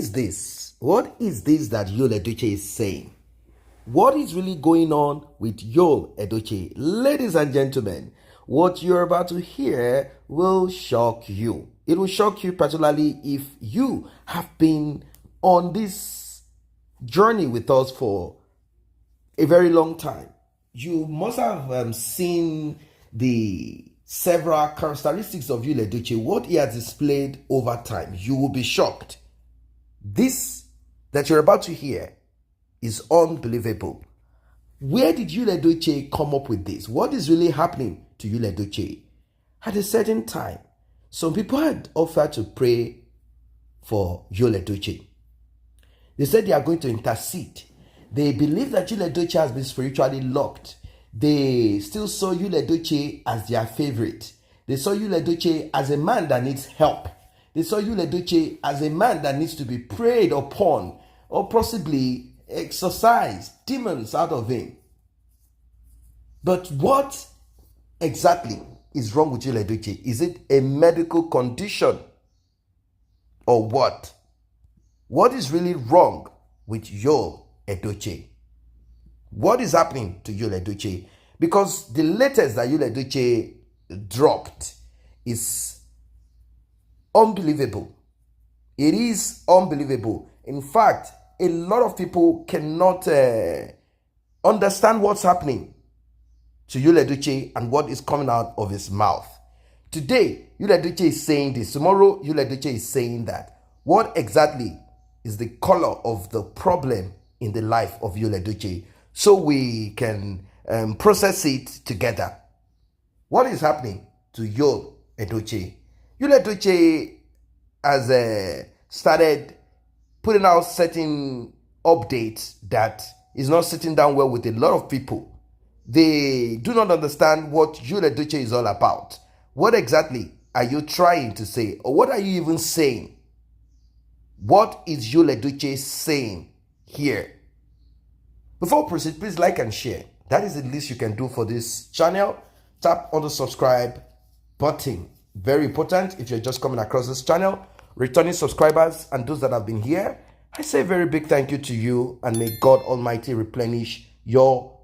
is this? What is this that Yul Edochie is saying? What is really going on with Yul Edochie? Ladies and gentlemen, what you're about to hear will shock you. It will shock you particularly if you have been on this journey with us for a very long time. You must have seen the several characteristics of Yul Edochie, what he has displayed over time. You will be shocked. This that you're about to hear is unbelievable. Where did Yul Edochie come up with this? What is really happening to Yul Edochie? At a certain time, some people had offered to pray for Yul Edochie. They said they are going to intercede. They believe that Yul Edochie has been spiritually locked. They still saw Yul Edochie as their favorite. They saw Yul Edochie as a man that needs help. They saw Yul Edochie as a man that needs to be prayed upon or possibly exorcise demons out of him. But what exactly is wrong with Yul Edochie? Is it a medical condition or what? What is really wrong with Yul Edochie? What is happening to Yul Edochie? Because the latest that Yul Edochie dropped is unbelievable. It is unbelievable. In fact, a lot of people cannot understand what's happening to Yul Edochie and what is coming out of his mouth. Today, Yul Edochie is saying this. Tomorrow, Yul Edochie is saying that. What exactly is the color of the problem in the life of Yul Edochie, so we can process it together? What is happening to Yul Edochie? Yul Edochie has started putting out certain updates that is not sitting down well with a lot of people. They do not understand what Yul Edochie is all about. What exactly are you trying to say? Or what are you even saying? What is Yul Edochie saying here? Before we proceed, please like and share. That is the least you can do for this channel. Tap on the subscribe button. Very important if you're just coming across this channel. Returning subscribers and those that have been here, I say a very big thank you to you, and may God Almighty replenish your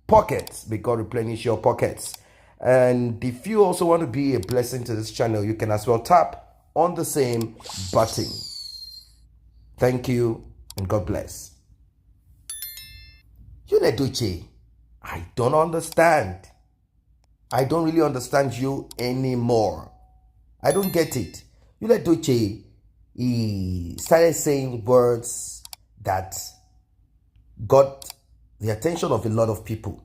pockets. May God replenish your pockets. And if you also want to be a blessing to this channel, you can as well tap on the same button. Thank you and God bless. Yul Edochie, I don't understand. I don't really understand you anymore. I don't get it. Yul Edochie, he started saying words that got the attention of a lot of people,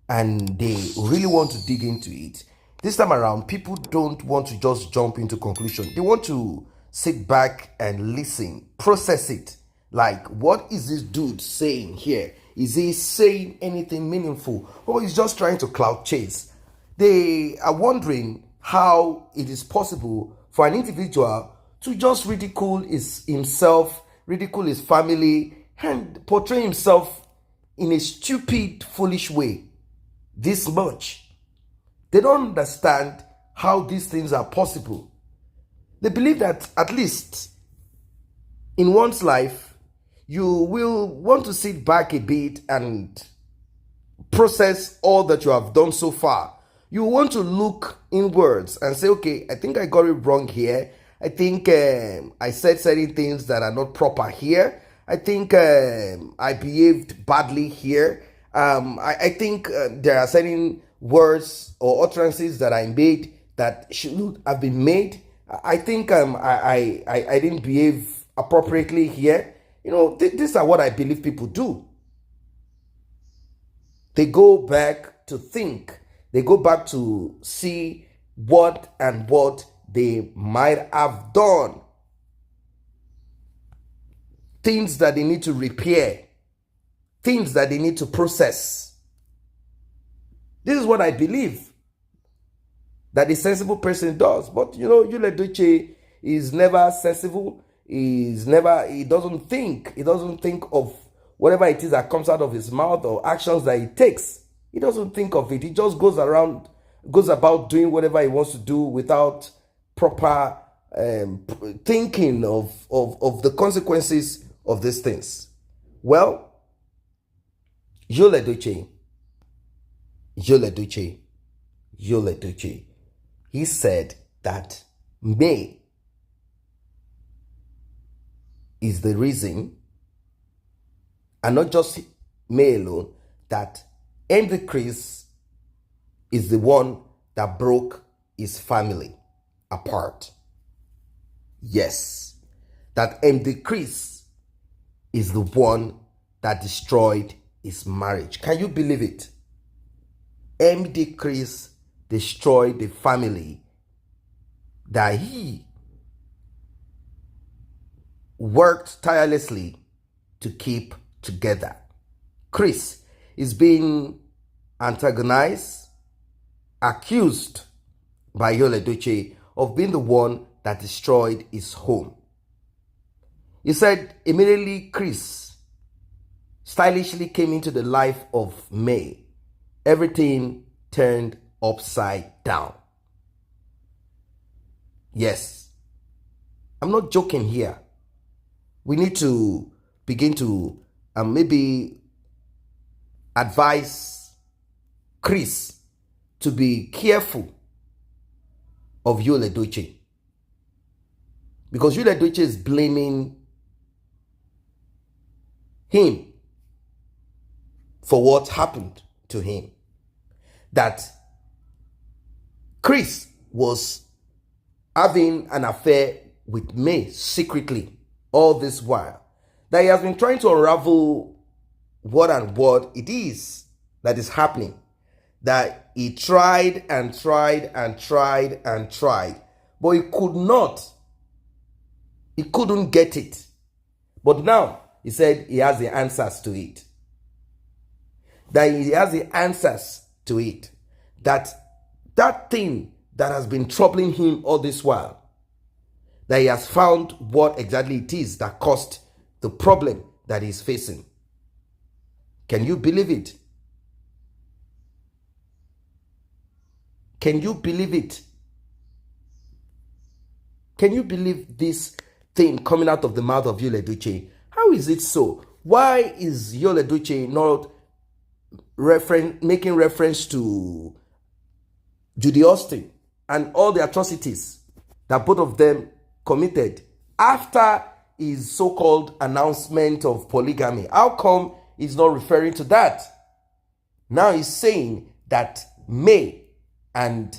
and they really want to dig into it. This time around, people don't want to just jump into conclusion. They want to sit back and listen, process it. Like, what is this dude saying here? Is he saying anything meaningful, or he's just trying to clout chase? They are wondering how it is possible for an individual to just ridicule himself, ridicule his family, and portray himself in a stupid, foolish way this much. They don't understand how these things are possible. They believe that at least in one's life, you will want to sit back a bit and process all that you have done so far. You want to look inwards and say, okay, I think I got it wrong here. I think I said certain things that are not proper here. I think I behaved badly here. I think there are certain words or utterances that I made that shouldn't have been made. I think I didn't behave appropriately here. You know, these are what I believe people do. They go back to think. They go back to see what they might have done. Things that they need to repair. Things that they need to process. This is what I believe that a sensible person does. But you know, Yul Edochie is never sensible. He doesn't think of whatever it is that comes out of his mouth or actions that he takes. He doesn't think of it. He just goes about doing whatever he wants to do without proper thinking of the consequences of these things. Well, Yul Edochie, he said that May is the reason, and not just May alone, that MD Chris is the one that broke his family apart. Yes, that MD Chris is the one that destroyed his marriage. Can you believe it? MD Chris destroyed the family that he worked tirelessly to keep together. Chris is being antagonized, accused by Yul Edochie of being the one that destroyed his home. He said immediately Chris stylishly came into the life of May, everything turned upside down. Yes, I'm not joking here. We need to begin to maybe advise Chris to be careful of Yul Edochie, because Yul Edochie is blaming him for what happened to him. That Chris was having an affair with May secretly all this while. That he has been trying to unravel what it is that is happening. That he tried and tried and tried and tried, but he could not. He couldn't get it. But now he said he has the answers to it. That he has the answers to it. That thing that has been troubling him all this while, that he has found what exactly it is that caused the problem that he's facing. Can you believe it? Can you believe it? Can you believe this thing coming out of the mouth of Yul Edochie? How is it so? Why is Yul Edochie not making reference to Judy Austin and all the atrocities that both of them committed after his so-called announcement of polygamy? How come he's not referring to that? Now he's saying that May and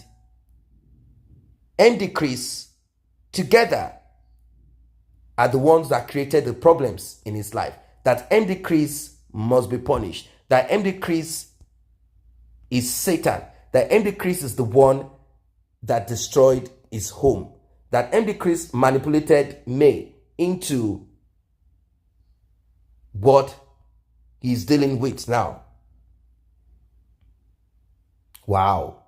MD Chris together are the ones that created the problems in his life. That MD Chris must be punished. That MD Chris is Satan. That MD Chris is the one that destroyed his home. That MD Chris manipulated May into what he's dealing with now. Wow.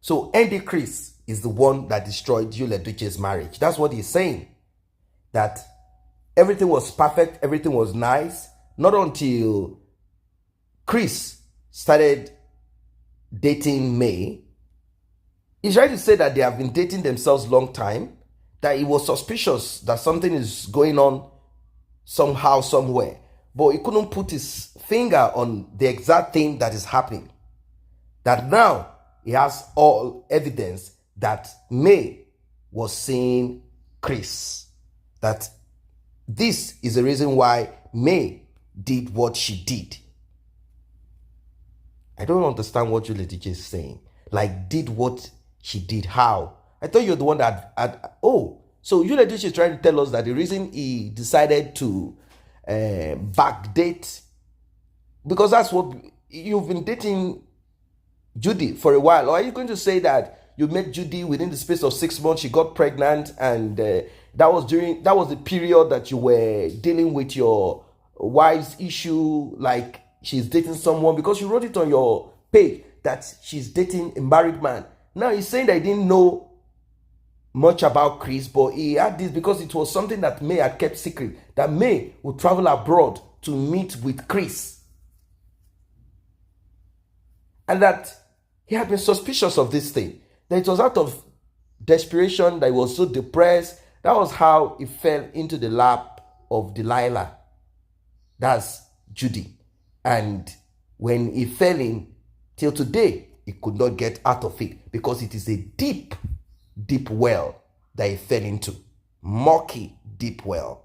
So MD Chris is the one that destroyed Yul Edochie's marriage. That's what he's saying. That everything was perfect, everything was nice, not until Chris started dating May. He's trying to say that they have been dating themselves long time, that he was suspicious that something is going on somehow, somewhere, but he couldn't put his finger on the exact thing that is happening. That now he has all evidence that May was seeing Chris. That this is the reason why May did what she did. I don't understand what Yul Edochie is saying. Like, did what she did. How? I thought you're the one that so Yul Edochie is trying to tell us that the reason he decided to backdate, because that's what you've been dating Judy for a while. Or are you going to say that you met Judy within the space of 6 months, she got pregnant, and that was the period that you were dealing with your wife's issue, like she's dating someone, because you wrote it on your page that she's dating a married man. Now he's saying that he didn't know much about Chris, but he had this because it was something that May had kept secret, that May would travel abroad to meet with Chris, and that he had been suspicious of this thing, that it was out of desperation, that he was so depressed. That was how he fell into the lap of Delilah. That's Judy. And when he fell in, till today, he could not get out of it, because it is a deep, deep well that he fell into. Murky, deep well.